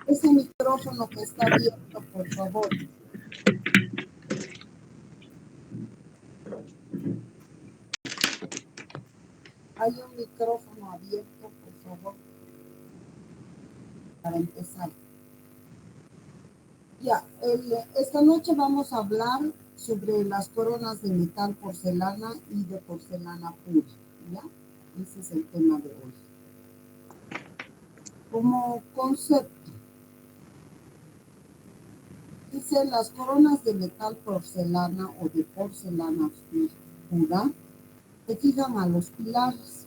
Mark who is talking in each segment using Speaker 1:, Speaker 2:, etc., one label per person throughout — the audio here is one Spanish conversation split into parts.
Speaker 1: Ese micrófono que está abierto, por favor. Hay un micrófono abierto, por favor, para empezar. Ya, esta noche vamos a hablar sobre las coronas de metal porcelana y de porcelana pura, ¿ya? Ese es el tema de hoy. Como concepto, dice las coronas de metal porcelana o de porcelana pura se fijan a los pilares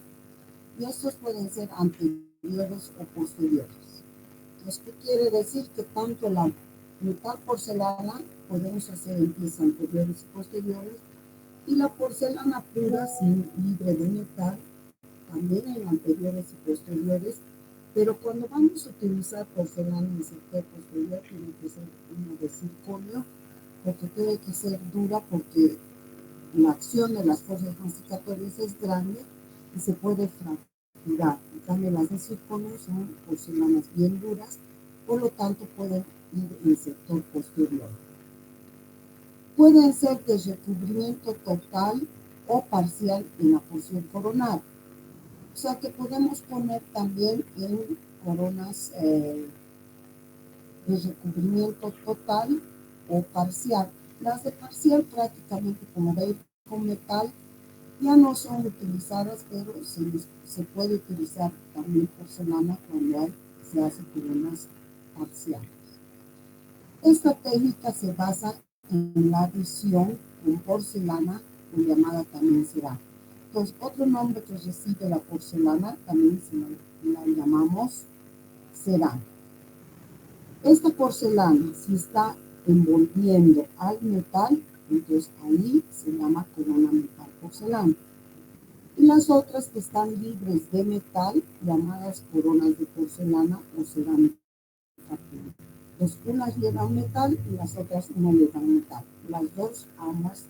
Speaker 1: y estos pueden ser anteriores o posteriores. Esto quiere decir que tanto la metal porcelana podemos hacer en pies anteriores y posteriores y la porcelana pura, sin libre de metal, también en anteriores y posteriores, pero cuando vamos a utilizar porcelana en sector posterior tiene que ser una de circonio, porque tiene que ser dura porque la acción de las fuerzas masticatorias es grande y se puede fracturar. En cambio, las de circonio son porcelanas bien duras, por lo tanto pueden ir en sector posterior. Pueden ser de recubrimiento total o parcial en la porción coronal. O sea que podemos poner también en coronas de recubrimiento total o parcial. Las de parcial prácticamente, como veis, con metal ya no son utilizadas, pero se puede utilizar también porcelana cuando se hace coronas parciales. Esta técnica se basa en la adición con porcelana, o llamada también cerámica. Entonces, otro nombre que recibe la porcelana también la llamamos cerámica. Esta porcelana, si está envolviendo al metal, entonces ahí se llama corona metal porcelana. Y las otras que están libres de metal, llamadas coronas de porcelana o cerámica pura. Pues unas llevan metal y las otras no llevan metal. Las dos, ambas,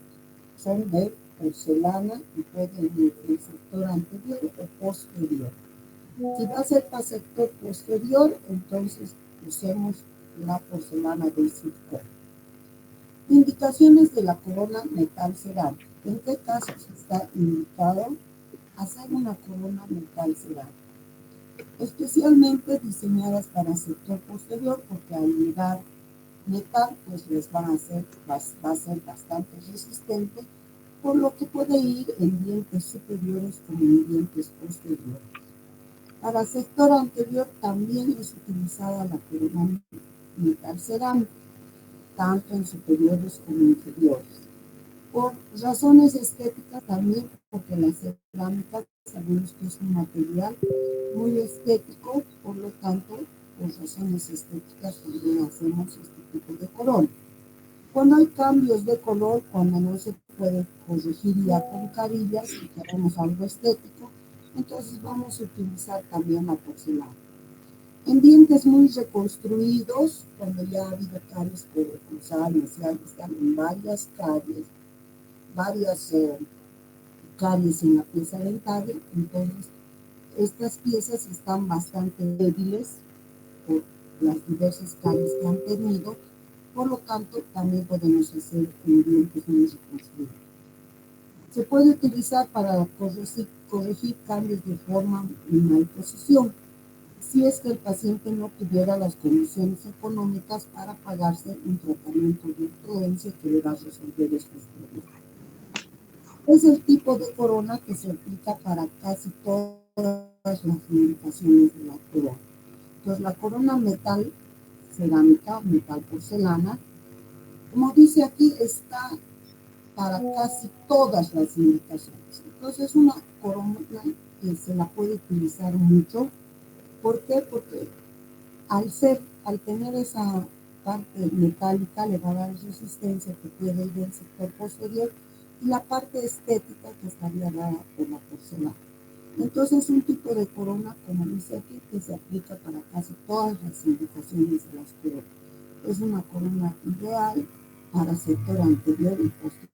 Speaker 1: son de porcelana y pueden ir en el sector anterior o posterior. Si va a ser para sector posterior, entonces usemos la porcelana del circonio. Indicaciones de la corona metal cerámica. ¿En qué casos está indicado hacer una corona metal cerámica? Especialmente diseñadas para sector posterior, porque al llevar metal, pues les va a ser bastante resistente, por lo que puede ir en dientes superiores como en dientes posteriores. Para sector anterior también es utilizada la corona metal cerámica, tanto en superiores como inferiores. Por razones estéticas también, porque la cerámica sabemos que es un material muy estético, por lo tanto, por razones estéticas también hacemos este tipo de corona. Cuando hay cambios de color, cuando no se puede corregir ya con carillas y queremos algo estético, entonces vamos a utilizar también la porcelana. En dientes muy reconstruidos, cuando ya ha habido caries por cruzales, ya están en varias caries en la pieza dentaria, entonces estas piezas están bastante débiles por las diversas caries que han tenido, por lo tanto también podemos hacer en dientes muy reconstruidos. Se puede utilizar para corregir cambios de forma y malposición, si es que el paciente no tuviera las condiciones económicas para pagarse un tratamiento de ortodoncia que le va a resolver estos problemas. Es el tipo de corona que se aplica para casi todas las indicaciones de la corona. Entonces, la corona metal cerámica, metal porcelana, como dice aquí, está para casi todas las indicaciones. Entonces, es una corona que se la puede utilizar mucho. ¿Por qué? Porque al tener esa parte metálica le va a dar resistencia que puede ir del sector posterior y la parte estética que estaría dada por la porcelana. Entonces es un tipo de corona, como dice aquí, que se aplica para casi todas las indicaciones de las coronas. Es una corona ideal para sector anterior y posterior.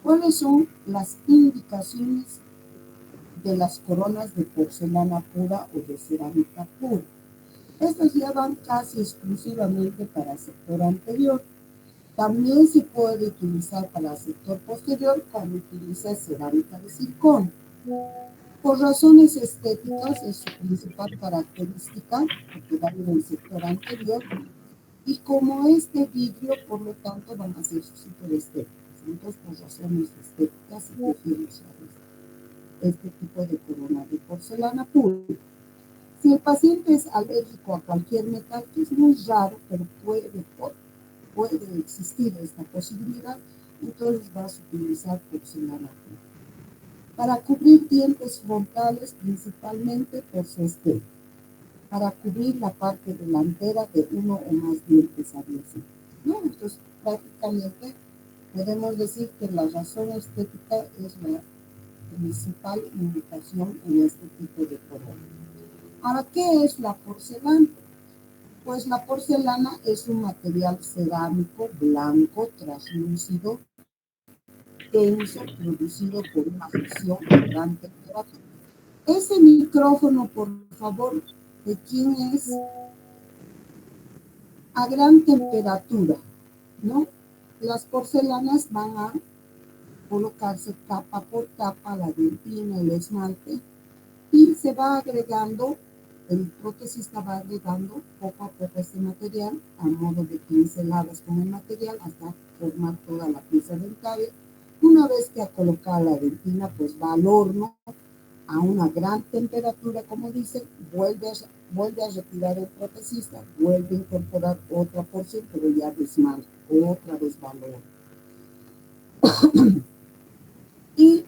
Speaker 1: ¿Cuáles son las indicaciones de las coronas de porcelana pura o de cerámica pura. Estas ya van casi exclusivamente para el sector anterior. También se puede utilizar para el sector posterior cuando utiliza cerámica de zirconio. Por razones estéticas es su principal característica, porque va en el sector anterior, y como este vidrio, por lo tanto, van a ser súper estéticas. Entonces, por razones estéticas, se prefiere usar este tipo de corona de porcelana pura. Si el paciente es alérgico a cualquier metal, que es muy raro, pero puede existir esta posibilidad, entonces vas a utilizar porcelana pura. Para cubrir dientes frontales, principalmente por su estética. Para cubrir la parte delantera de uno o más dientes abiertos, ¿no? Entonces, prácticamente podemos decir que la razón estética es la principal indicación en este tipo de corona. Ahora, ¿qué es la porcelana? Pues la porcelana es un material cerámico blanco, translúcido, denso, producido por una fusión a gran temperatura. Ese micrófono, por favor, ¿de quién es? A gran temperatura, ¿no? Las porcelanas van a colocarse capa por capa, la dentina, el esmalte, y se va agregando, el prótesista va agregando poco a poco este material a modo de pinceladas con el material hasta formar toda la pieza dentaria. Una vez que ha colocado la dentina, pues va al horno a una gran temperatura, como dice, vuelve a retirar el protesista, vuelve a incorporar otra porción, pero ya de esmalte, otra vez va al horno. Y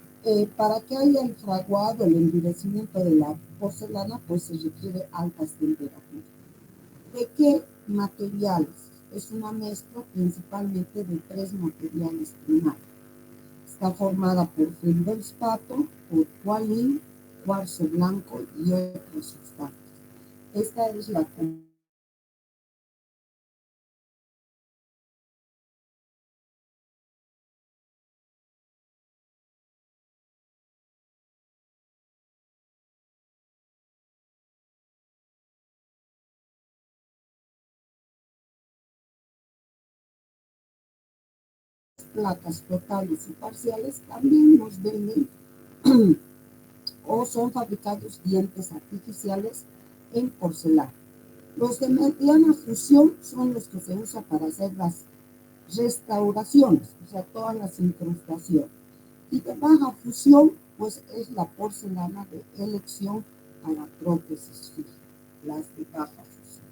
Speaker 1: para que haya el fraguado, el endurecimiento de la porcelana, pues se requiere altas temperaturas. ¿De qué materiales? Es una mezcla principalmente de 3 materiales primarios. Está formada por feldespato, por cualín, cuarzo blanco y otras sustancias. Esta es la placas totales y parciales también nos venden o son fabricados dientes artificiales en porcelana. Los de mediana fusión son los que se usan para hacer las restauraciones, o sea, todas las incrustaciones. Y de baja fusión, pues es la porcelana de elección para prótesis fijas, las de baja fusión.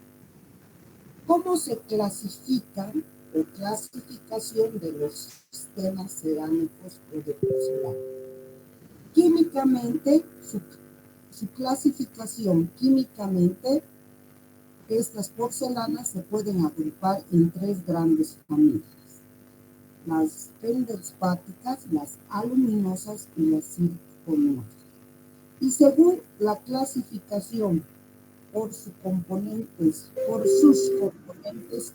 Speaker 1: ¿Cómo se clasifican o clasificación de los sistemas cerámicos o de porcelana? Químicamente, su clasificación químicamente, estas porcelanas se pueden agrupar en 3 grandes familias: las feldespáticas, las aluminosas y las zirconiosas. Y según la clasificación por sus componentes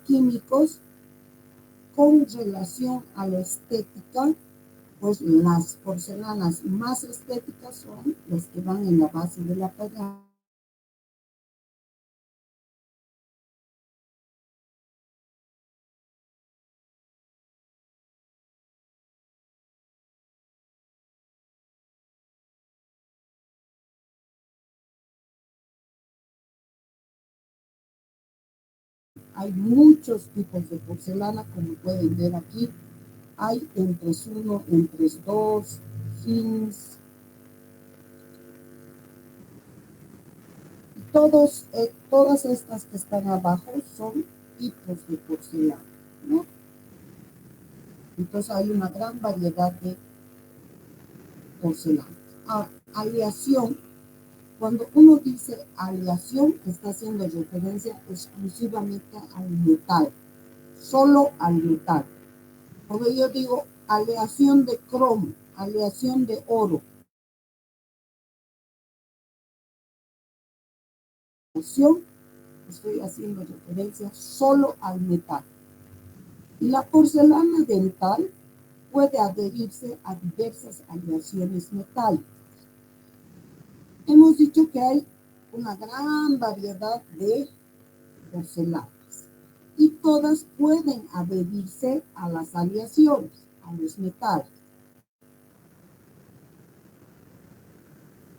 Speaker 1: químicos, con relación a la estética, pues las porcelanas más estéticas son las que van en la base de la pirámide. Hay muchos tipos de porcelana, como pueden ver aquí. Hay Entres 1, Entres 2, Fins. Todas estas que están abajo son tipos de porcelana, ¿no? Entonces hay una gran variedad de porcelana. Aleación. Cuando uno dice aleación, está haciendo referencia exclusivamente al metal, solo al metal. Cuando yo digo aleación de cromo, aleación de oro, estoy haciendo referencia solo al metal. Y la porcelana dental puede adherirse a diversas aleaciones metálicas. Hemos dicho que hay una gran variedad de porcelanas y todas pueden adherirse a las aleaciones, a los metales.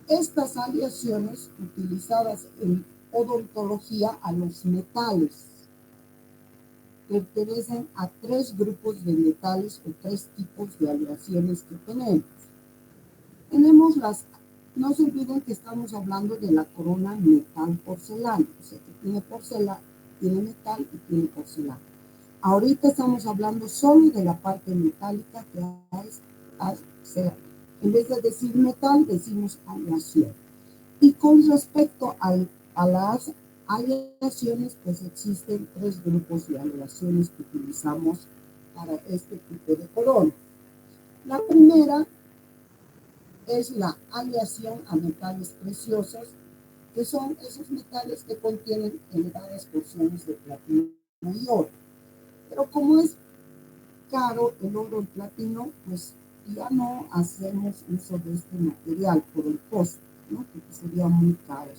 Speaker 1: Estas aleaciones utilizadas en odontología a los metales pertenecen a tres grupos de metales o tres tipos de aleaciones que tenemos. Tenemos no se olviden que estamos hablando de la corona metal porcelana, o sea que tiene porcelana, tiene metal y tiene porcelana. Ahorita estamos hablando solo de la parte metálica que es, en vez de decir metal, decimos aleación. Y con respecto a las aleaciones, pues existen tres grupos de aleaciones que utilizamos para este tipo de corona. La primera es la aleación a metales preciosos, que son esos metales que contienen elevadas porciones de platino y oro. Pero como es caro el oro y el platino, pues ya no hacemos uso de este material por el costo, ¿no? Porque sería muy caro.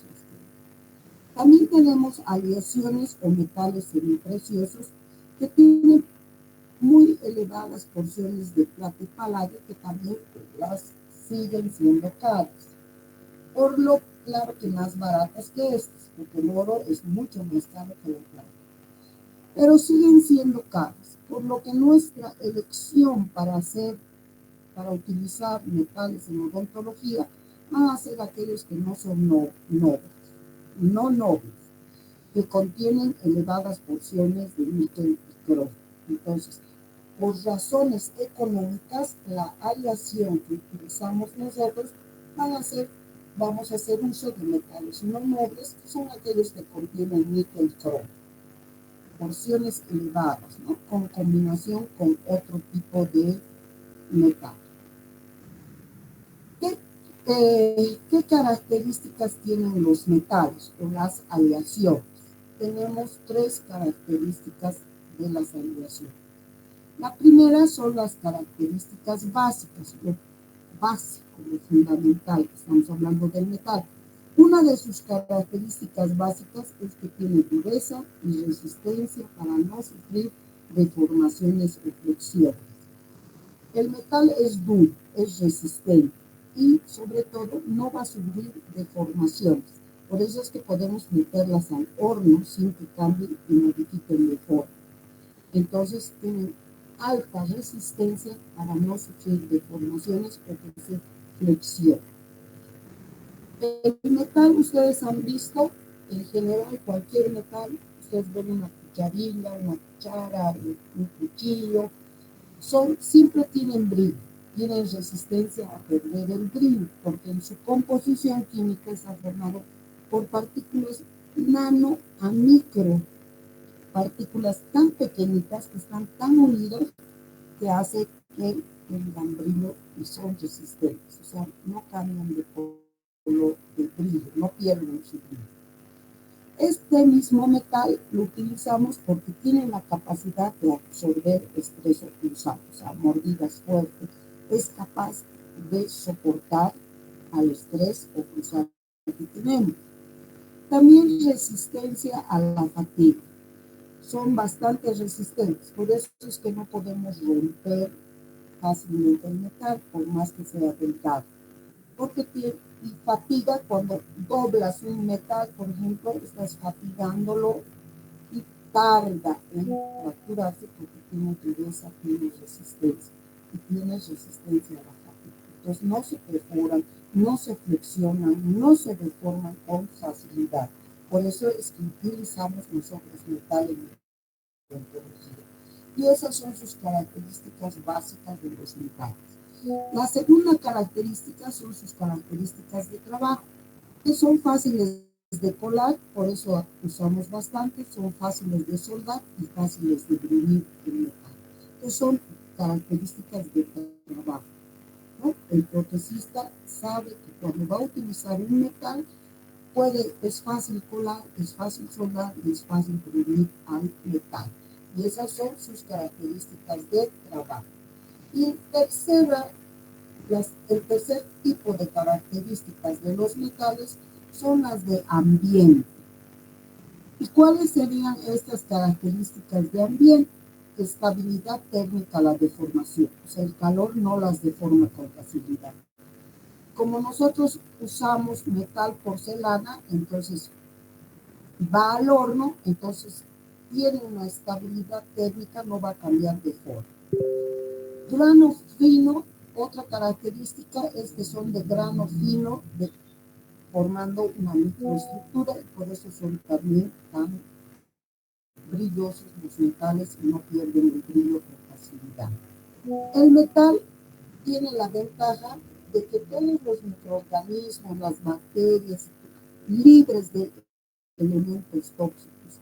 Speaker 1: También tenemos aleaciones o metales semipreciosos que tienen muy elevadas porciones de plata y paladio que también las siguen siendo caras. Por lo claro que más baratas que estas, porque el oro es mucho más caro que la plata. Pero siguen siendo caras, por lo que nuestra elección para utilizar metales en odontología van a ser aquellos que no son nobles, que contienen elevadas porciones de níquel y cromo. Entonces, por razones económicas, la aleación que utilizamos nosotros vamos a hacer uso de metales no nobles, que son aquellos que contienen níquel y cromo. Porciones elevadas, ¿no? Con combinación con otro tipo de metal. ¿Qué características tienen los metales o las aleaciones? Tenemos tres características de las aleaciones. La primera son las características básicas, lo básico, lo fundamental, estamos hablando del metal. Una de sus características básicas es que tiene dureza y resistencia para no sufrir deformaciones o flexiones. El metal es duro, es resistente y sobre todo no va a sufrir deformaciones. Por eso es que podemos meterlas al horno sin que cambien y modifiquen de forma. Entonces tienen alta resistencia para no sufrir deformaciones o que se flexionen. El metal, ustedes han visto, en general, cualquier metal, ustedes ven una cucharilla, una cuchara, un cuchillo, siempre tienen brillo, tienen resistencia a perder el brillo, porque en su composición química está formado por partículas nano a micro, partículas tan pequeñitas que están tan unidas que hace que tengan brillo y son resistentes, o sea, no cambian de color de brillo, no pierden su brillo. Este mismo metal lo utilizamos porque tiene la capacidad de absorber estrés cruzado, o sea, mordidas fuertes, es capaz de soportar al estrés o cruzado que tenemos. También resistencia a la fatiga. Son bastante resistentes, por eso es que no podemos romper fácilmente el metal, por más que sea delgado, porque y fatiga cuando doblas un metal, por ejemplo, estás fatigándolo y tarda en fracturarse porque tiene dureza, tiene resistencia y tiene resistencia a la fatiga. Entonces no se perforan, no se flexionan, no se deforman con facilidad. Por eso es que utilizamos nosotros metal en odontología. Y esas son sus características básicas de los metales. La segunda característica son sus características de trabajo, que son fáciles de colar, por eso usamos bastante, son fáciles de soldar y fáciles de bruñir el metal. Entonces son características de trabajo, ¿no? El protesista sabe que cuando va a utilizar un metal, es fácil colar, es fácil soldar y es fácil bruñir al metal. Y esas son sus características de trabajo. Y tercera El tercer tipo de características de los metales son las de ambiente. ¿Y cuáles serían estas características de ambiente? Estabilidad térmica a la deformación, o sea, el calor no las deforma con facilidad. Como nosotros usamos metal porcelana, entonces va al horno, entonces tiene una estabilidad térmica, no va a cambiar de forma. Grano fino, otra característica es que son de grano fino, formando una microestructura, y por eso son también tan brillosos los metales y no pierden el brillo con facilidad. El metal tiene la ventaja de que todos los microorganismos, las bacterias, libres de elementos tóxicos.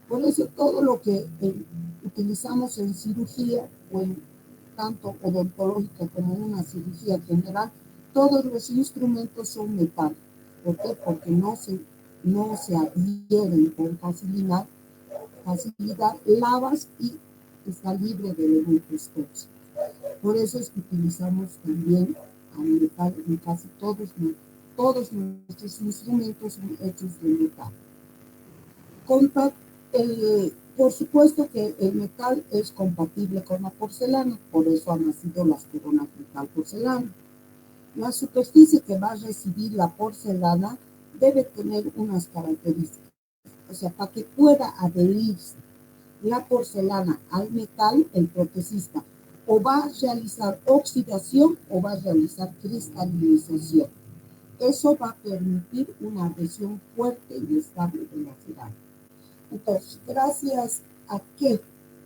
Speaker 1: Por eso todo lo que utilizamos en cirugía o en tanto odontológica como en una cirugía general, todos los instrumentos son metal. ¿Por qué? Porque no se adhieren con facilidad, lavas y está libre de elementos tóxicos. Por eso es que utilizamos también al metal en casi todos nuestros instrumentos son hechos de metal. Por supuesto que el metal es compatible con la porcelana, por eso han nacido las coronas metal porcelana. La superficie que va a recibir la porcelana debe tener unas características. O sea, para que pueda adherirse la porcelana al metal, el protesista o va a realizar oxidación o va a realizar cristalización. Eso va a permitir una adhesión fuerte y estable de la cerámica. Entonces, gracias a que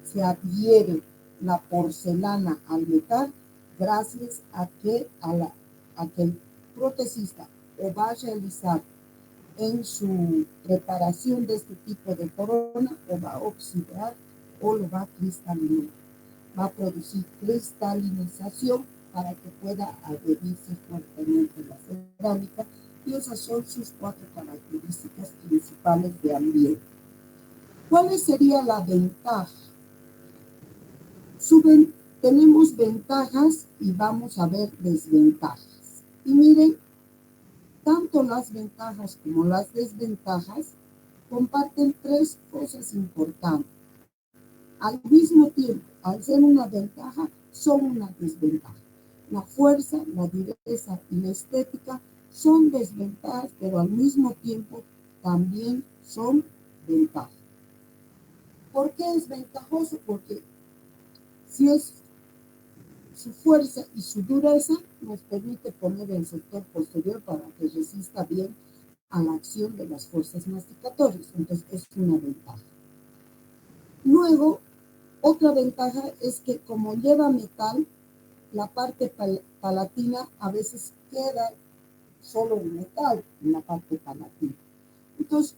Speaker 1: se adhiere la porcelana al metal, gracias a que el protesista o va a realizar en su preparación de este tipo de corona o va a oxidar o lo va a cristalizar. Va a producir cristalización para que pueda adherirse fuertemente la cerámica, y esas son sus 4 características principales de ambiente. ¿Cuál sería la ventaja? Tenemos ventajas y vamos a ver desventajas. Y miren, tanto las ventajas como las desventajas comparten 3 cosas importantes. Al mismo tiempo, al ser una ventaja, son una desventaja. La fuerza, la dureza y la estética son desventajas, pero al mismo tiempo también son ventajas. ¿Por qué es ventajoso? Porque si es su fuerza y su dureza, nos permite poner el sector posterior para que resista bien a la acción de las fuerzas masticatorias. Entonces, es una ventaja. Luego, otra ventaja es que como lleva metal, la parte palatina a veces queda solo en metal, en la parte palatina. Entonces,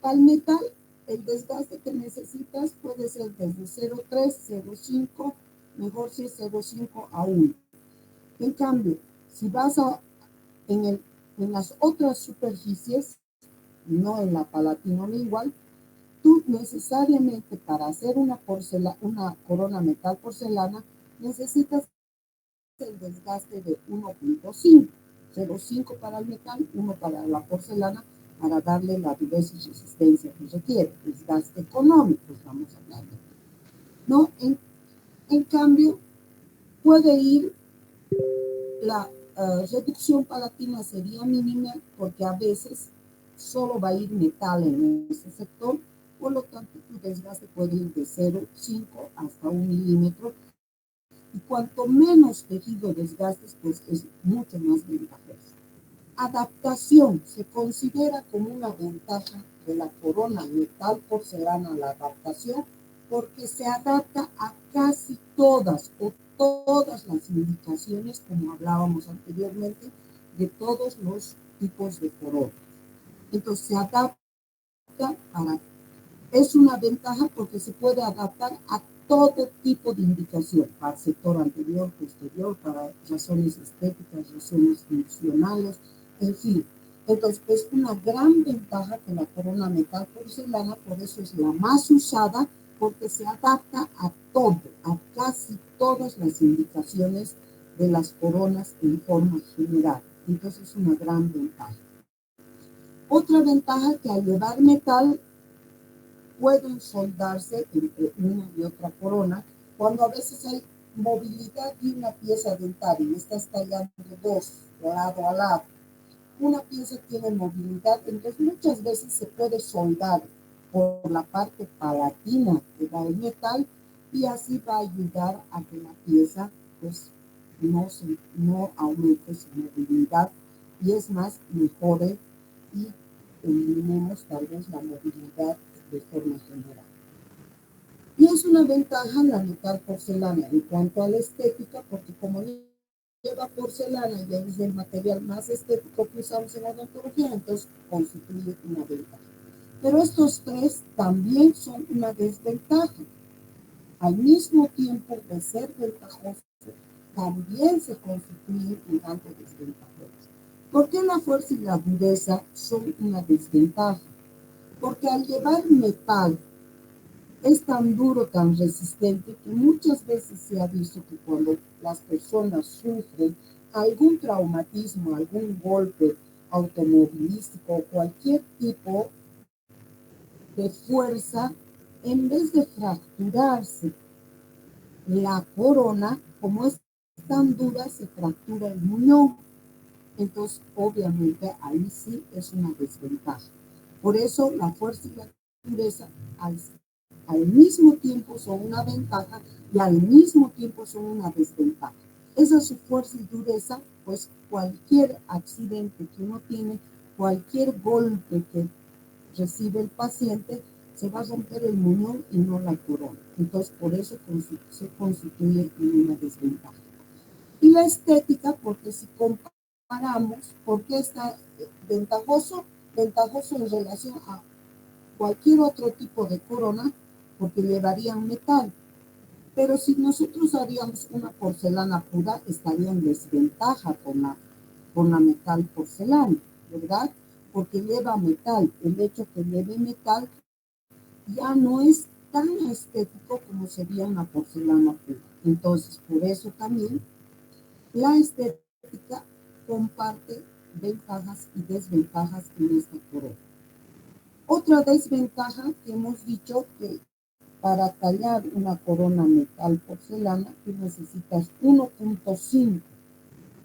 Speaker 1: para el metal, el desgaste que necesitas puede ser desde 0,3, 0,5, mejor si es 0,5 a 1. En cambio, si vas en las otras superficies, no en la palatinolingual, tú necesariamente para hacer una corona metal porcelana necesitas el desgaste de 1.5, 0.5 para el metal, 1 para la porcelana, para darle la dureza y resistencia que requiere, desgaste económico, estamos hablando. ¿No? En cambio, puede ir, la reducción palatina sería mínima porque a veces solo va a ir metal en ese sector, por lo tanto tu desgaste puede ir de 0,5 hasta 1 milímetro, y cuanto menos tejido desgastes, pues es mucho más ventajoso. Adaptación se considera como una ventaja de la corona metal porcelana, la adaptación, porque se adapta a casi todas las indicaciones, como hablábamos anteriormente, de todos los tipos de corona. Entonces se adapta es una ventaja porque se puede adaptar a todo tipo de indicación, para el sector anterior, posterior, para razones estéticas, razones funcionales, en fin. Entonces, es una gran ventaja que la corona metal porcelana, por eso es la más usada, porque se adapta a todo, a casi todas las indicaciones de las coronas en forma general. Entonces es una gran ventaja. Otra ventaja que al llevar metal pueden soldarse entre una y otra corona cuando a veces hay movilidad de una pieza dentaria y estás tallando dos lado a lado. Una pieza tiene movilidad, entonces muchas veces se puede soldar por la parte palatina que da el metal y así va a ayudar a que la pieza pues no aumente su movilidad y es más, mejore y eliminemos tal vez la movilidad de forma general. Y es una ventaja la metal porcelana en cuanto a la estética, porque como lleva porcelana y es el material más estético que usamos en la odontología, entonces constituye una ventaja. Pero estos tres también son una desventaja. Al mismo tiempo de ser ventajosos, también se constituyen en algo desventajosos. ¿Por qué la fuerza y la dureza son una desventaja? Porque al llevar metal es tan duro, tan resistente, que muchas veces se ha visto que cuando las personas sufren algún traumatismo, algún golpe automovilístico o cualquier tipo de fuerza, en vez de fracturarse la corona, como es tan dura, se fractura el muñón. Entonces, obviamente, ahí sí es una desventaja. Por eso, la fuerza y la dureza al mismo tiempo son una ventaja y al mismo tiempo son una desventaja. Esa es su fuerza y dureza, pues cualquier accidente que uno tiene, cualquier golpe que recibe el paciente, se va a romper el muñón y no la corona. Entonces, por eso se constituye en una desventaja. Y la estética, porque si comparamos, ¿por qué está ventajoso? Ventajoso en relación a cualquier otro tipo de corona, porque llevarían metal. Pero si nosotros haríamos una porcelana pura, estaría en desventaja con la metal porcelana, ¿verdad? Porque lleva metal. El hecho que lleve metal ya no es tan estético como sería una porcelana pura. Entonces, por eso también la estética comparte ventajas y desventajas en esta corona. Otra desventaja que hemos dicho que para tallar una corona metal porcelana tú necesitas 1.5,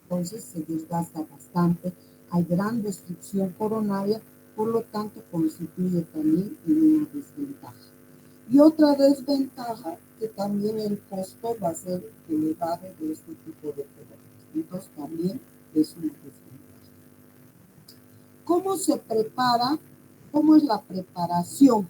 Speaker 1: entonces se desgasta bastante, hay gran destrucción coronaria, por lo tanto constituye también una desventaja. Y otra desventaja que también el costo va a ser elevado de este tipo de coronas, entonces también es una desventaja. ¿Cómo se prepara? ¿Cómo es la preparación?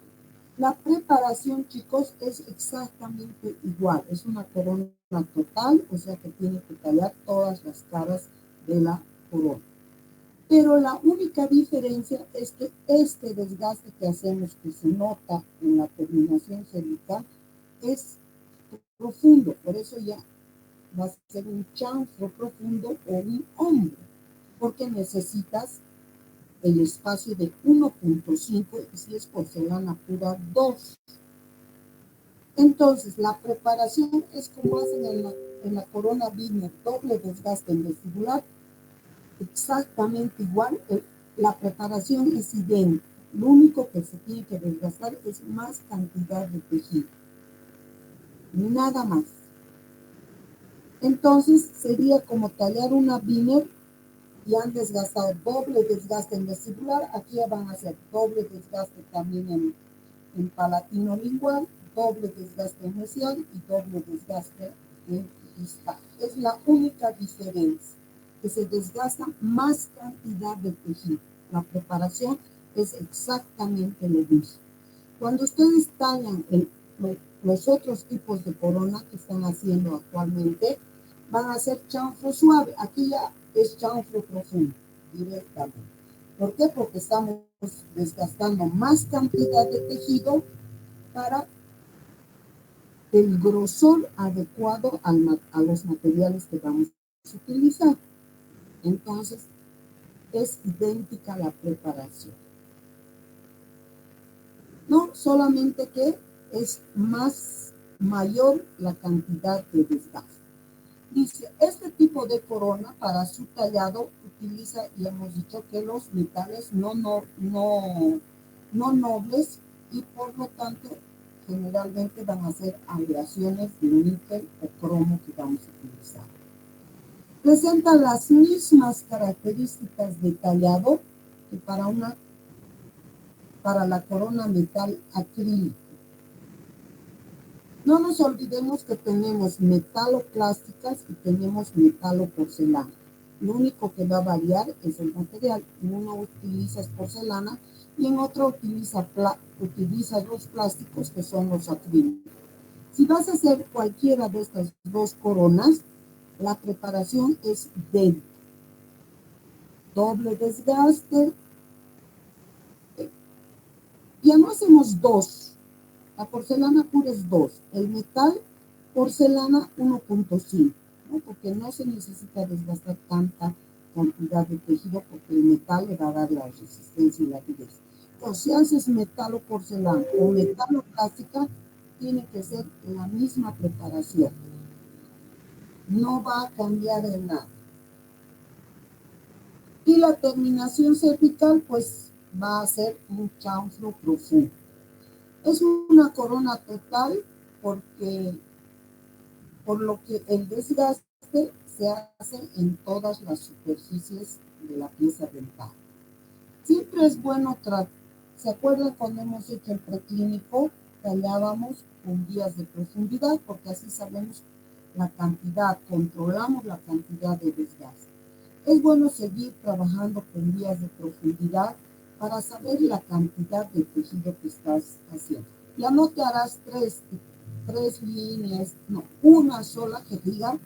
Speaker 1: La preparación, chicos, es exactamente igual. Es una corona total, o sea que tiene que tallar todas las caras de la corona. Pero la única diferencia es que este desgaste que hacemos, que se nota en la terminación cervical, es profundo. Por eso ya va a ser un chanfro profundo o un hombro, porque necesitas el espacio de 1.5 y si es porcelana pura 2. Entonces, la preparación es como hacen en la corona Wiener, doble desgaste en vestibular, exactamente igual. La preparación es idéntica. Lo único que se tiene que desgastar es más cantidad de tejido. Nada más. Entonces, sería como tallar una Wiener y han desgastado doble desgaste en vestibular. Aquí ya van a hacer doble desgaste también en palatino lingual, doble desgaste mesial y doble desgaste en distal. Es la única diferencia, que se desgasta más cantidad de tejido. La preparación es exactamente lo mismo. Cuando ustedes tallan los otros tipos de corona que están haciendo actualmente, van a hacer chanfro suave. Aquí ya es chanfro profundo, directamente. ¿Por qué? Porque estamos desgastando más cantidad de tejido para el grosor adecuado a los materiales que vamos a utilizar. Entonces, es idéntica la preparación. No solamente que es mayor la cantidad de desgaste. Dice, este tipo de corona para su tallado utiliza, y hemos dicho que los metales no nobles, y por lo tanto generalmente van a ser aleaciones de níquel o cromo que vamos a utilizar. Presenta las mismas características de tallado que para la corona metal acrílico. No nos olvidemos que tenemos metaloplásticas y tenemos metaloporcelana. Lo único que va a variar es el material. En uno utilizas porcelana y en otro utiliza los plásticos, que son los acrílicos. Si vas a hacer cualquiera de estas dos coronas, la preparación es de doble desgaste. Ya no hacemos dos. La porcelana pura es 2. El metal, porcelana 1.5, ¿no? Porque no se necesita desgastar tanta cantidad de tejido, porque el metal le va a dar la resistencia y la rigidez. Entonces, si haces metal o porcelana o metal o plástica, tiene que ser la misma preparación. No va a cambiar en nada. Y la terminación cervical, pues, va a ser un chanfro profundo. Es una corona total por lo que el desgaste se hace en todas las superficies de la pieza dental. Siempre es bueno ¿se acuerdan cuando hemos hecho el preclínico? Tallábamos con guías de profundidad, porque así sabemos la cantidad, controlamos la cantidad de desgaste. Es bueno seguir trabajando con guías de profundidad para saber la cantidad de tejido que estás haciendo. Ya no te harás tres líneas, no, una sola que diga,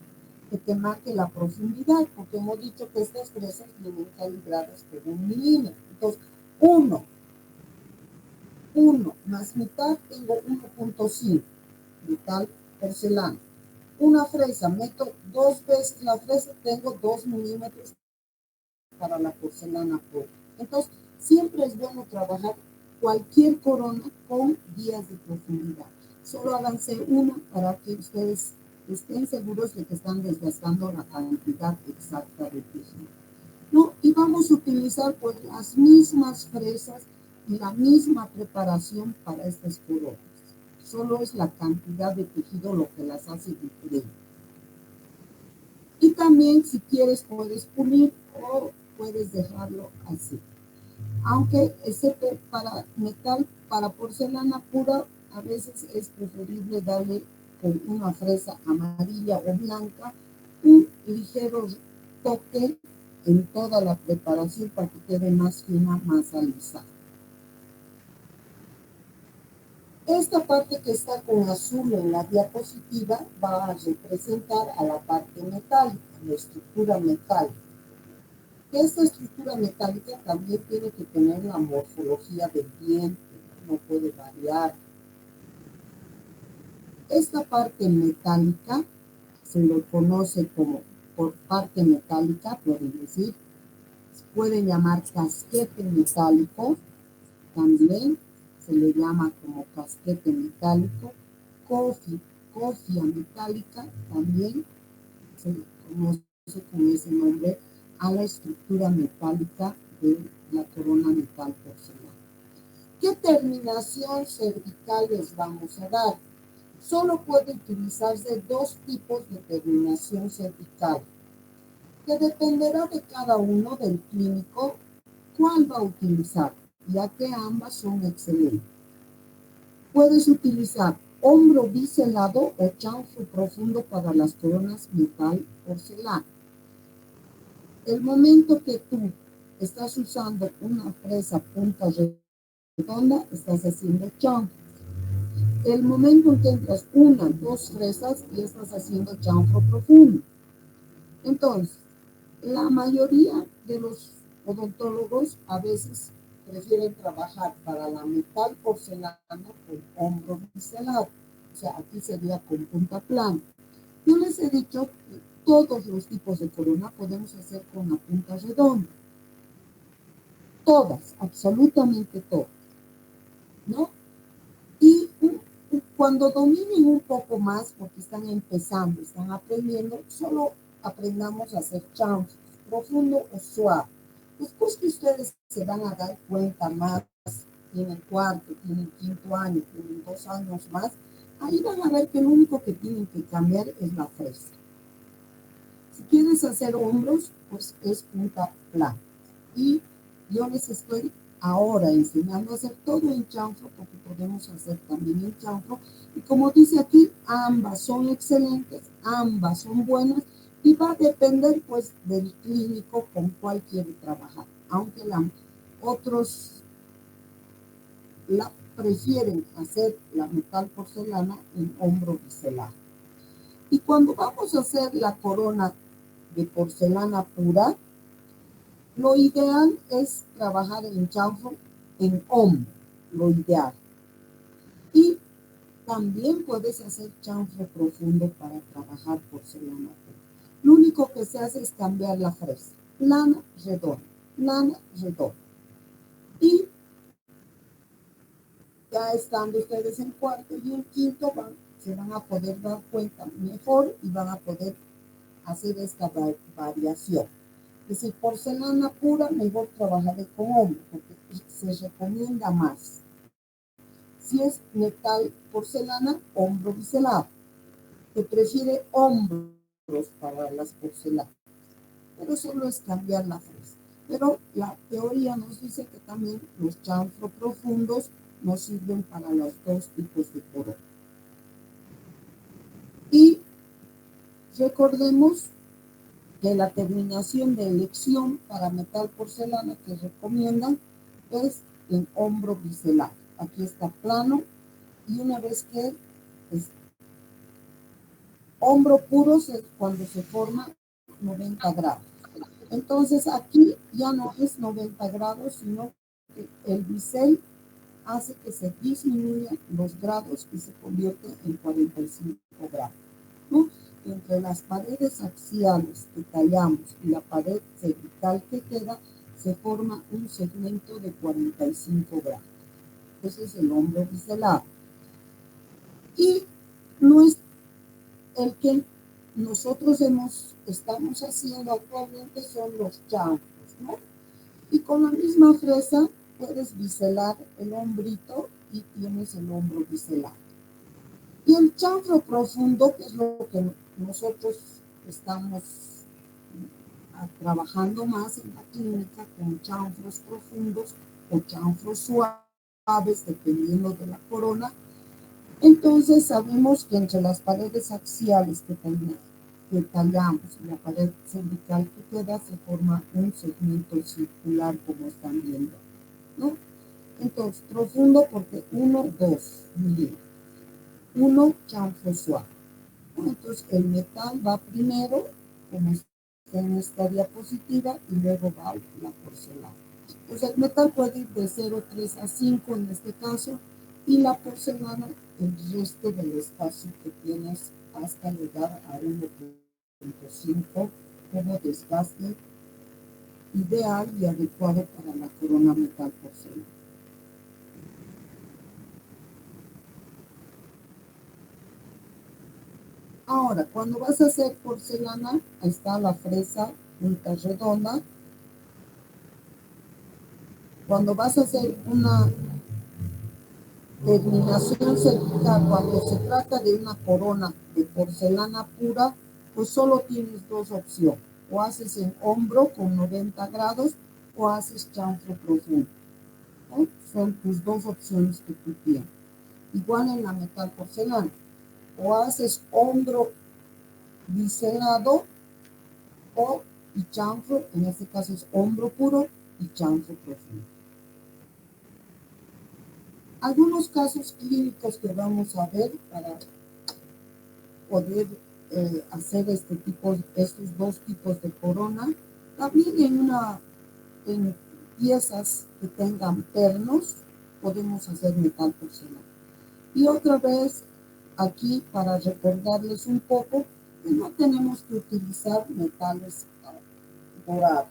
Speaker 1: que te marque la profundidad, porque hemos dicho que estas fresas vienen calibradas por 1 milímetro. Entonces, 1 más mitad, tengo 1.5, metal porcelana. Una fresa, meto 2 veces la fresa, tengo 2 milímetros para la porcelana pura. Entonces, siempre es bueno trabajar cualquier corona con guías de profundidad. Solo háganse una para que ustedes estén seguros de que están desgastando la cantidad exacta de tejido, ¿no? Y vamos a utilizar pues las mismas fresas y la misma preparación para estas coronas. Solo es la cantidad de tejido lo que las hace diferentes. Y también, si quieres, puedes pulir o puedes dejarlo así. Aunque excepto para metal, para porcelana pura, a veces es preferible darle con una fresa amarilla o blanca un ligero toque en toda la preparación para que quede más fina, más alisada. Esta parte que está con azul en la diapositiva va a representar a la parte metálica, la estructura metálica. Esta estructura metálica también tiene que tener la morfología del diente, no puede variar. Esta parte metálica se le conoce como por parte metálica, pueden llamar casquete metálico, también se le llama como casquete metálico, cofia metálica, también se le conoce con ese nombre a la estructura metálica de la corona metal porcelana. ¿Qué terminación cervical les vamos a dar? Solo puede utilizarse 2 tipos de terminación cervical, que dependerá de cada uno del clínico cuál va a utilizar, ya que ambas son excelentes. Puedes utilizar hombro biselado o chanfro profundo para las coronas metal porcelana. El momento que tú estás usando una fresa punta redonda, estás haciendo chanfro. El momento en que entras 1, 2 fresas y estás haciendo chanfro profundo. Entonces, la mayoría de los odontólogos a veces prefieren trabajar para la metal porcelana con hombro biselado. O sea, aquí sería con punta plana. Yo les he dicho que todos los tipos de corona podemos hacer con la punta redonda. Todas, absolutamente todas, ¿no? Y cuando dominen un poco más, porque están empezando, están aprendiendo, solo aprendamos a hacer chanfles, profundo o suave. Después que ustedes se van a dar cuenta más, tienen cuarto, tienen quinto año, tienen 2 años más, ahí van a ver que lo único que tienen que cambiar es la fresa. Si quieres hacer hombros, pues es punta plana. Y yo les estoy ahora enseñando a hacer todo en chanfro, porque podemos hacer también en chanfro. Y como dice aquí, ambas son excelentes, ambas son buenas, y va a depender pues del clínico con cuál quiere trabajar. Aunque otros prefieren hacer la metal porcelana en hombro biselar. Y cuando vamos a hacer la corona de porcelana pura, lo ideal es trabajar en chanfro en hombro, lo ideal. Y también puedes hacer chanfro profundo para trabajar porcelana pura. Lo único que se hace es cambiar la fresa. Plana, redonda, plana, redonda. Y ya estando ustedes en cuarto y en quinto, se van a poder dar cuenta mejor y van a poder hacer esta variación. Es decir, porcelana pura, mejor trabajaré con hombro, porque se recomienda más. Si es metal porcelana, hombro biselado. Se prefiere hombros para las porcelanas, pero solo es cambiar la fresa. Pero la teoría nos dice que también los chanfro profundos nos sirven para los dos tipos de corona. Y recordemos que la terminación de elección para metal porcelana que recomiendan es en hombro biselar. Aquí está plano, y una vez que es hombro puro es cuando se forma 90 grados. Entonces aquí ya no es 90 grados, sino que el bisel hace que se disminuyan los grados y se convierte en 45 grados, ¿no? Entre las paredes axiales que tallamos y la pared cervical que queda, se forma un segmento de 45 grados. Ese es el hombro biselado. Y no es el que nosotros estamos haciendo actualmente son los chanfros, ¿no? Y con la misma fresa puedes biselar el hombrito y tienes el hombro biselado. Y el chanfro profundo, que es lo que nosotros estamos trabajando más en la clínica, con chanfros profundos o chanfros suaves, dependiendo de la corona. Entonces sabemos que entre las paredes axiales que tallamos y la pared cervical que queda, se forma un segmento circular, como están viendo, ¿no? Entonces, profundo porque 1, 2 milímetros. 1 chanfro suave. Entonces, el metal va primero, como está en esta diapositiva, y luego va la porcelana. Entonces, el metal puede ir de 0,3 a 5 en este caso, y la porcelana el resto del espacio que tienes hasta llegar a 1,5 como desgaste ideal y adecuado para la corona metal porcelana. Ahora, cuando vas a hacer porcelana, ahí está la fresa punta redonda. Cuando vas a hacer una terminación cervical, cuando se trata de una corona de porcelana pura, pues solo tienes dos opciones. O haces en hombro con 90 grados o haces chanfro profundo, ¿no? Son tus dos opciones que tú tienes. Igual en la metal porcelana. O haces hombro biselado o y chanfro, en este caso es hombro puro y chanfro profundo. Algunos casos clínicos que vamos a ver para poder hacer estos dos tipos de corona, también en piezas que tengan pernos, podemos hacer metal porcelana. Y otra vez, aquí para recordarles un poco, que no tenemos que utilizar metales dorados,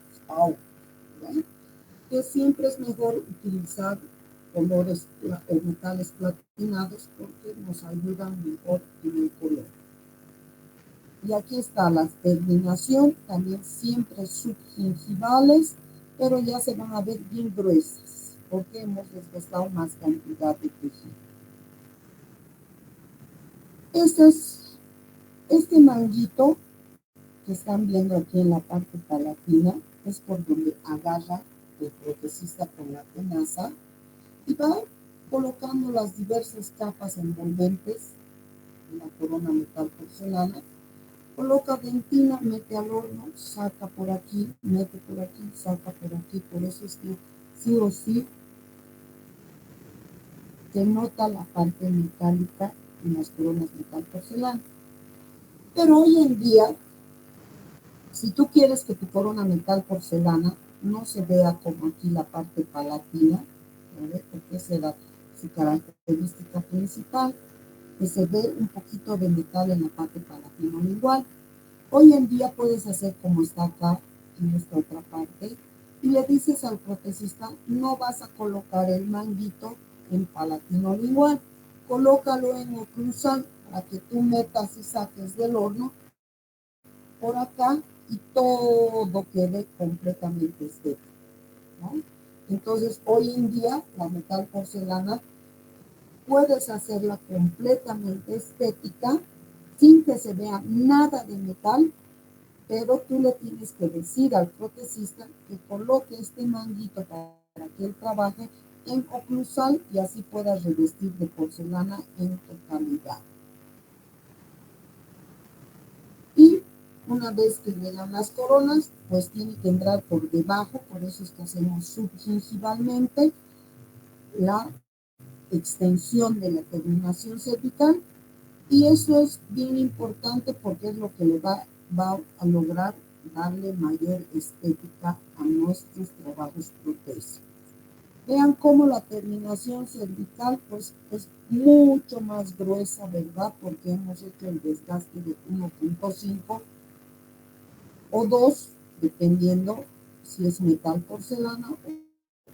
Speaker 1: que siempre es mejor utilizar colores o metales platinados porque nos ayudan mejor en el color. Y aquí está la terminación, también siempre subgingivales, pero ya se van a ver bien gruesas porque hemos desgastado más cantidad de tejido. Este manguito que están viendo aquí en la parte palatina es por donde agarra el protesista con la tenaza y va colocando las diversas capas envolventes de la corona metal porcelana. Coloca dentina, mete al horno, saca por aquí, mete por aquí, saca por aquí. Por eso es que sí o sí se nota la parte metálica en las coronas metal porcelana. Pero hoy en día, si tú quieres que tu corona metal porcelana no se vea como aquí la parte palatina, ¿vale? Porque esa era su característica principal, que se ve un poquito de metal en la parte palatino-lingual. Hoy en día puedes hacer como está acá en esta otra parte y le dices al protesista, no vas a colocar el manguito en palatino-lingual, colócalo en oclusal para que tú metas y saques del horno por acá y todo quede completamente estético, ¿no? Entonces, hoy en día, la metal porcelana puedes hacerla completamente estética sin que se vea nada de metal, pero tú le tienes que decir al protesista que coloque este manguito para que él trabaje en oclusal y así pueda revestir de porcelana en totalidad. Y una vez que llegan las coronas, pues tiene que entrar por debajo, por eso es que hacemos subgingivalmente la extensión de la terminación cervical, y eso es bien importante porque es lo que le va a lograr darle mayor estética a nuestros trabajos protésicos. Vean cómo la terminación cervical pues es mucho más gruesa, ¿verdad? Porque hemos hecho el desgaste de 1.5 o 2, dependiendo si es metal porcelana o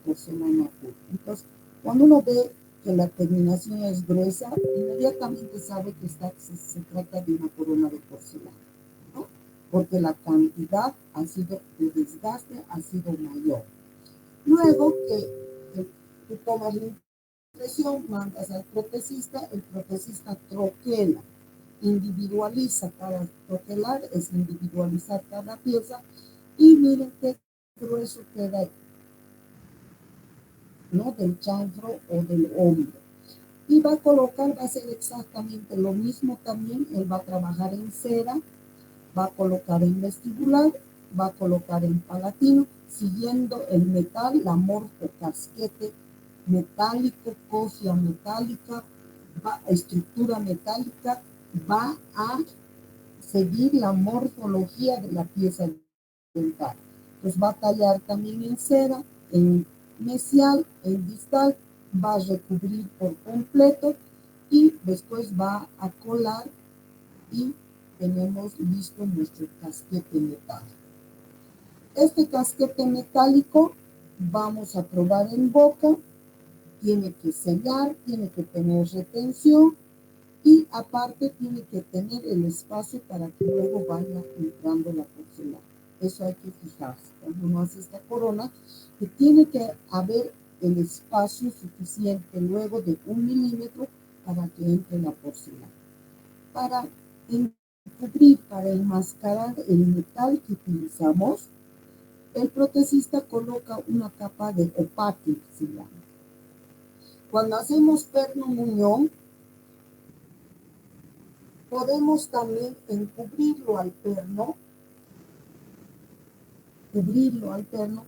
Speaker 1: porcelana pura. Entonces, cuando uno ve que la terminación es gruesa, inmediatamente sabe que se trata de una corona de porcelana, ¿no? Porque la cantidad de desgaste ha sido mayor. Luego que tú tomas la impresión, mandas al protesista, el protesista troquela, individualiza cada troquelar, es individualizar cada pieza, y miren qué grueso queda ahí, ¿no? Del chanfro o del hombro. Y va a hacer exactamente lo mismo también. Él va a trabajar en cera, va a colocar en vestibular, va a colocar en palatino, siguiendo el metal, la morfo casquete metálico, cofia metálica, estructura metálica, va a seguir la morfología de la pieza dental. Pues va a tallar también en cera, en mesial, en distal, va a recubrir por completo y después va a colar y tenemos listo nuestro casquete metálico. Este casquete metálico vamos a probar en boca, tiene que sellar, tiene que tener retención y aparte tiene que tener el espacio para que luego vaya entrando la porcelana. Eso hay que fijarse cuando uno hace esta corona, que tiene que haber el espacio suficiente luego de 1 milímetro para que entre la porcelana. Para encubrir, para enmascarar el metal que utilizamos, el protesista coloca una capa de opaque, se llama. Cuando hacemos perno muñón, podemos también encubrirlo al perno,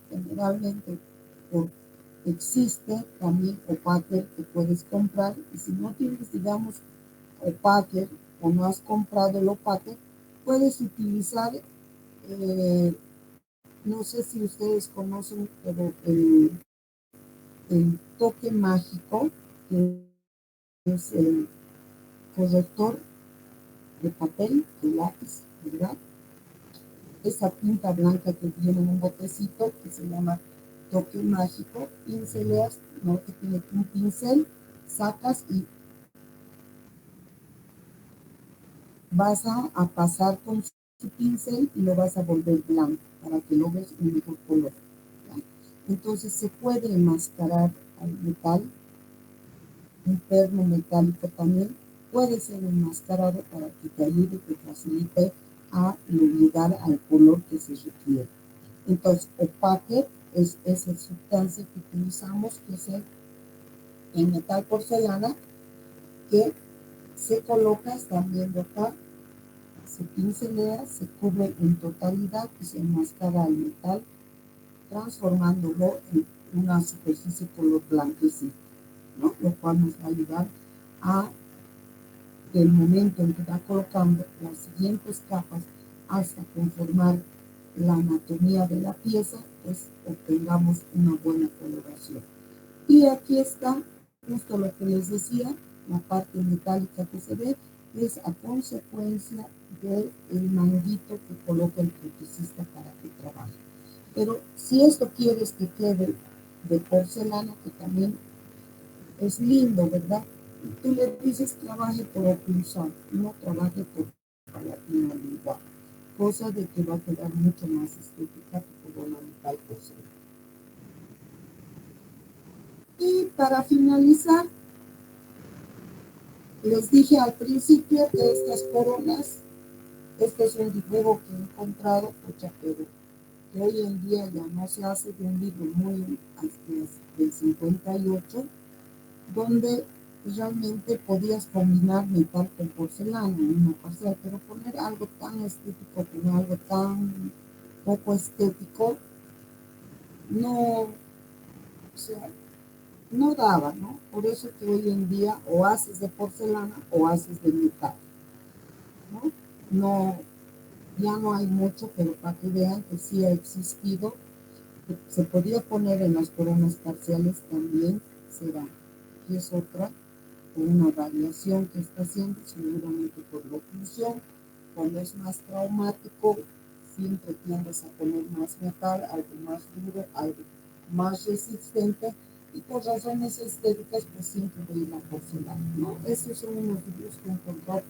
Speaker 1: generalmente existe también opaque que puedes comprar, y si no tienes, digamos, opaque o no has comprado el opaque, puedes utilizar, no sé si ustedes conocen, pero el toque mágico, que es el corrector de papel, de lápiz, ¿verdad? Esa tinta blanca que viene en un botecito que se llama toque mágico, pinceleas ¿no? Que tiene un pincel, sacas y vas a pasar con su pincel y lo vas a volver blanco para que logres un mejor color. ¿Ya? Entonces se puede enmascarar al metal, un perno metálico también puede ser enmascarado para que te ayude, te facilite a llegar al color que se requiere. Entonces, opaque es esa sustancia que utilizamos, que es el metal porcelana, que se coloca, están viendo acá, se pincelea, se cubre en totalidad y se enmascara al metal, transformándolo en una superficie color blanquecino, ¿no? Lo cual nos va a ayudar a que el momento en que va colocando las siguientes capas hasta conformar la anatomía de la pieza, pues obtengamos una buena coloración. Y aquí está justo lo que les decía, la parte metálica que se ve es a consecuencia del manguito que coloca el protetista para que trabaje. Pero si esto quieres que quede de porcelana, que también es lindo, ¿verdad? Tú le dices trabaje por oclusal, no trabaje por palatina igual, cosa de que va a quedar mucho más estética que corona metal porcelana. Y para finalizar, les dije al principio que estas coronas, este es un dibujo que he encontrado, pucha, pero que hoy en día ya no se hace, de un libro muy del 58, donde realmente podías combinar metal con porcelana en una parcela, pero poner algo tan estético, poner algo tan poco estético, no, o sea, no daba, ¿no? Por eso que hoy en día o haces de porcelana o haces de metal, ¿no? No, ya no hay mucho, pero para que vean que sí ha existido, que se podía poner en las coronas parciales también se da. Y es otra, una variación que está haciendo, seguramente por la oclusión. Cuando es más traumático, siempre tiendes a poner más metal, algo más duro, algo más resistente, y por razones estéticas, pues siempre de la porcelana, ¿no? Esos son unos dibujos que encontré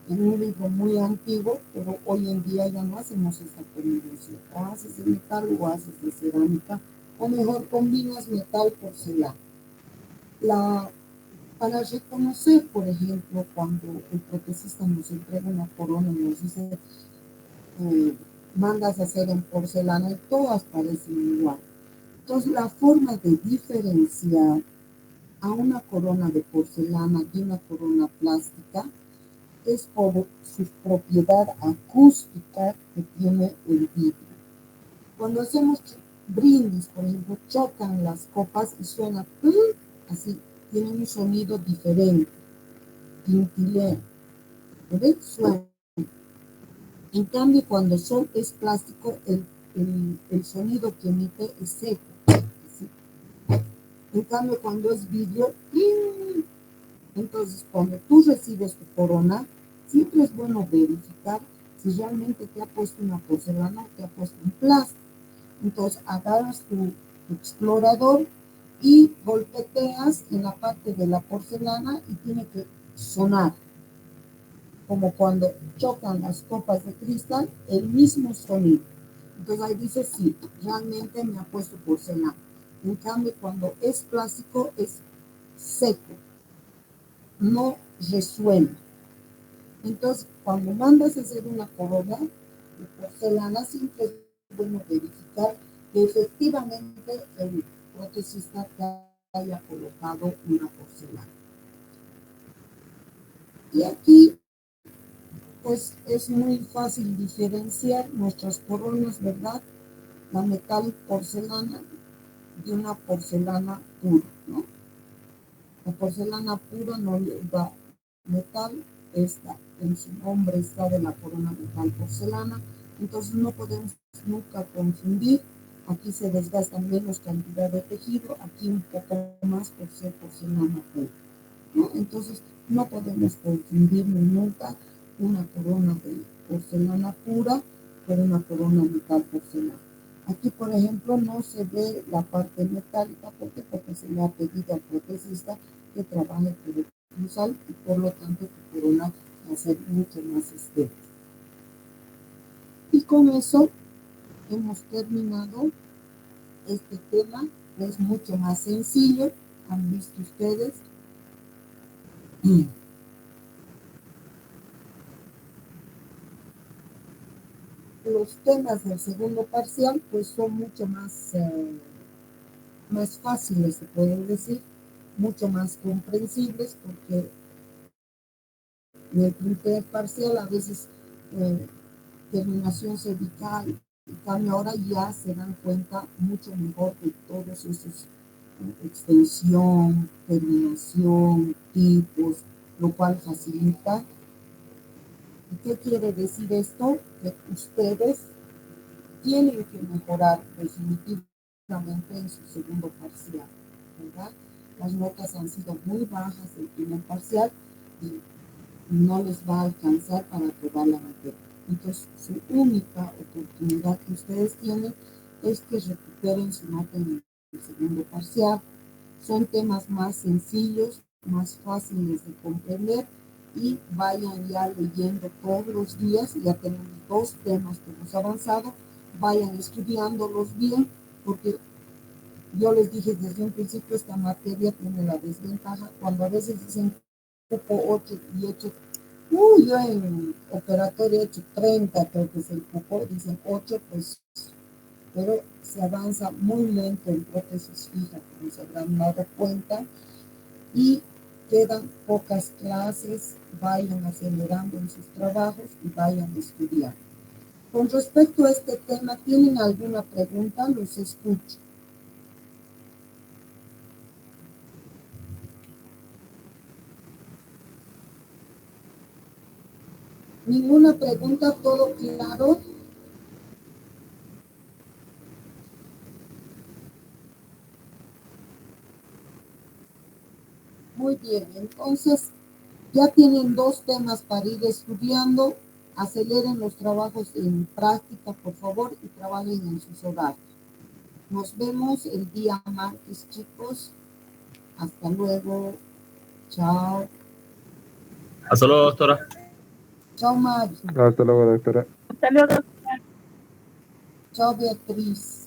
Speaker 1: en un libro muy antiguo, pero hoy en día ya no hacemos esta combinación. O haces de metal o haces de cerámica, o mejor combinas metal porcelana. Para reconocer, por ejemplo, cuando el protecista nos entrega una corona y nos dice, mandas a hacer en porcelana, y todas parecen igual. Entonces, la forma de diferenciar a una corona de porcelana y una corona plástica es por su propiedad acústica que tiene el vidrio. Cuando hacemos brindis, por ejemplo, chocan las copas y suena así, tiene un sonido diferente, tintilea, ¿ves? Suena. En cambio, cuando es plástico, el sonido que emite es seco. ¿Sí? En cambio, cuando es vidrio, entonces cuando tú recibes tu corona, siempre es bueno verificar si realmente te ha puesto una porcelana o te ha puesto un plástico. Entonces agarras tu explorador y golpeteas en la parte de la porcelana y tiene que sonar como cuando chocan las copas de cristal, el mismo sonido. Entonces ahí dice, sí, realmente me ha puesto porcelana. En cambio, cuando es plástico, es seco, no resuena. Entonces, cuando mandas a hacer una corona de porcelana, siempre es bueno verificar que efectivamente el protecista te haya colocado una porcelana. Y aquí pues es muy fácil diferenciar nuestras coronas, ¿verdad? La metal porcelana de una porcelana pura, ¿no? La porcelana pura no lleva metal, esta en su nombre está de la corona metal porcelana, entonces no podemos nunca confundir. Aquí se desgasta menos cantidad de tejido, aquí un poco más por ser porcelana pura, ¿no? Entonces no podemos confundir nunca una corona de porcelana pura con una corona metal porcelana. Aquí, por ejemplo, no se ve la parte metálica porque se le ha pedido al protecista que trabaje por el cruzal y por lo tanto tu corona va a ser mucho más estable. Y con eso hemos terminado este tema. Es mucho más sencillo, han visto ustedes. Los temas del segundo parcial pues son mucho más fáciles, se puede decir, mucho más comprensibles, porque en el primer parcial a veces terminación cervical y cambio, ahora ya se dan cuenta mucho mejor de todos esos extensión, terminación, tipos, lo cual facilita. ¿Y qué quiere decir esto? Que ustedes tienen que mejorar definitivamente en su segundo parcial, ¿verdad? Las notas han sido muy bajas del primer parcial y no les va a alcanzar para aprobar la materia. Entonces, su única oportunidad que ustedes tienen es que recuperen su nota en el segundo parcial. Son temas más sencillos, más fáciles de comprender, y vayan ya leyendo todos los días. Ya tenemos 2 temas que hemos avanzado, vayan estudiándolos bien, porque yo les dije desde un principio, esta materia tiene la desventaja cuando a veces dicen cupo 8 y 8. Yo en operatorio he hecho 30, creo que es el cupo, dicen 8, pues, pero se avanza muy lento en prótesis fija, como se habrán dado cuenta, y quedan pocas clases. Vayan acelerando en sus trabajos y vayan estudiando. Con respecto a este tema, ¿tienen alguna pregunta? Los escucho. ¿Ninguna pregunta? ¿Todo claro? Muy bien, entonces ya tienen 2 temas para ir estudiando. Aceleren los trabajos en práctica, por favor, y trabajen en sus horarios. Nos vemos el día martes, chicos. Hasta luego. Chao.
Speaker 2: Hasta luego, doctora.
Speaker 1: Chao, Mario.
Speaker 3: Hasta luego, doctora.
Speaker 4: Hasta luego.
Speaker 1: Chao, Beatriz.